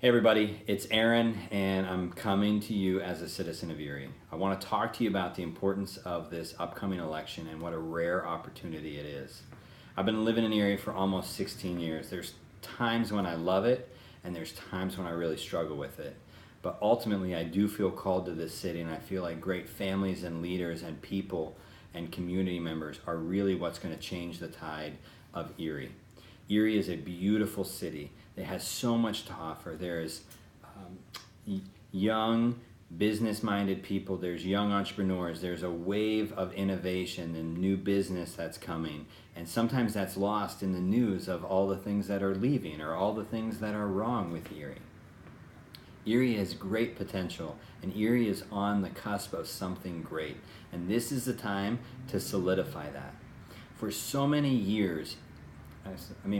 Hey everybody, it's Aaron and I'm coming to you as a citizen of Erie. I want to talk to you about the importance of this upcoming election and what a rare opportunity it is. I've been living in Erie for almost 16 years. There's times when I love it and there's times when I really struggle with it. But ultimately I do feel called to this city, and I feel like great families and leaders and people and community members are really what's going to change the tide of Erie. Erie is a beautiful city. It has so much to offer. There's young, business-minded people. There's young entrepreneurs. There's a wave of innovation and new business that's coming. And sometimes that's lost in the news of all the things that are leaving or all the things that are wrong with Erie. Erie has great potential, and Erie is on the cusp of something great. And this is the time to solidify that. For so many years,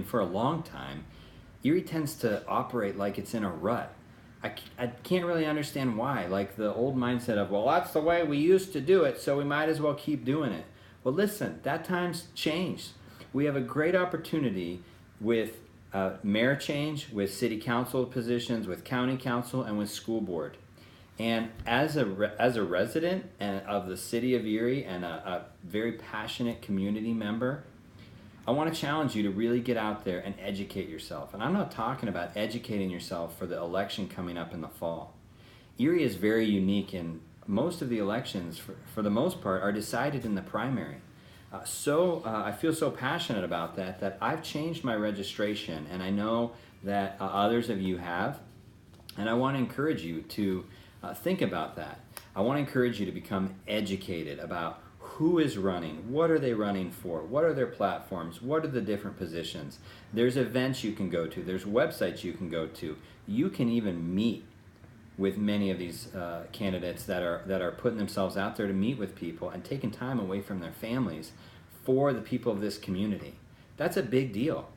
for a long time, Erie tends to operate like it's in a rut. I can't really understand why. Like the old mindset of, well, that's the way we used to do it, so we might as well keep doing it. Well, listen, that time's changed. We have a great opportunity with mayor change, with city council positions, with county council, and with school board. And as a resident of the city of Erie and a very passionate community member, I want to challenge you to really get out there and educate yourself. And I'm not talking about educating yourself for the election coming up in the fall. Erie is very unique, and most of the elections, for the most part, are decided in the primary. I feel so passionate about that I've changed my registration, and I know that others of you have. And I want to encourage you to think about that. I want to encourage you to become educated about who is running, what are they running for, what are their platforms, what are the different positions. There's events you can go to, there's websites you can go to. You can even meet with many of these candidates that are putting themselves out there to meet with people and taking time away from their families for the people of this community. That's a big deal.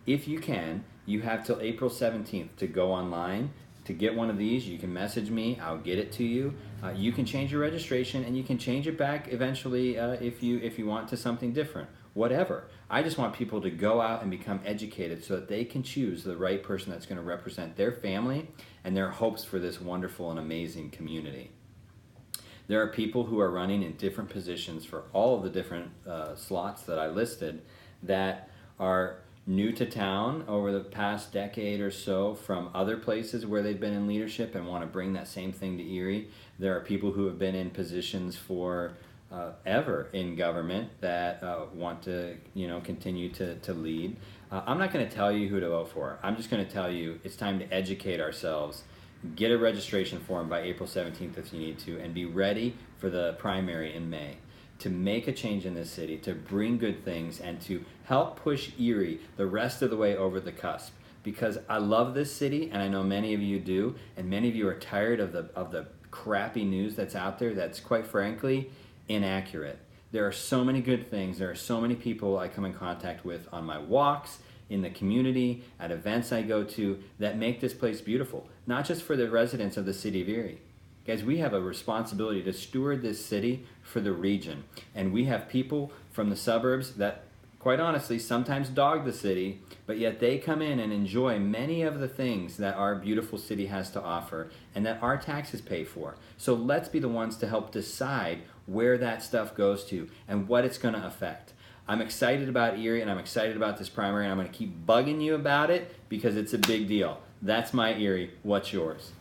If you can, you have till April 17th to go online. To get one of these, you can message me, I'll get it to you. You can change your registration, and you can change it back eventually if you want to something different. Whatever. I just want people to go out and become educated so that they can choose the right person that's going to represent their family and their hopes for this wonderful and amazing community. There are people who are running in different positions for all of the different slots that I listed that are new to town over the past decade or so from other places where they've been in leadership and want to bring that same thing to Erie. There are people who have been in positions for ever in government that want to continue to lead. I'm not going to tell you who to vote for. I'm just going to tell you it's time to educate ourselves. Get a registration form by April 17th if you need to, and be ready for the primary in May to make a change in this city, to bring good things, and to help push Erie the rest of the way over the cusp. Because I love this city, and I know many of you do, and many of you are tired of the crappy news that's out there that's, quite frankly, inaccurate. There are so many good things. There are so many people I come in contact with on my walks, in the community, at events I go to, that make this place beautiful. Not just for the residents of the city of Erie. Guys, we have a responsibility to steward this city for the region. And we have people from the suburbs that, quite honestly, sometimes dog the city, but yet they come in and enjoy many of the things that our beautiful city has to offer and that our taxes pay for. So let's be the ones to help decide where that stuff goes to and what it's going to affect. I'm excited about Erie, and I'm excited about this primary, and I'm going to keep bugging you about it because it's a big deal. That's my Erie. What's yours?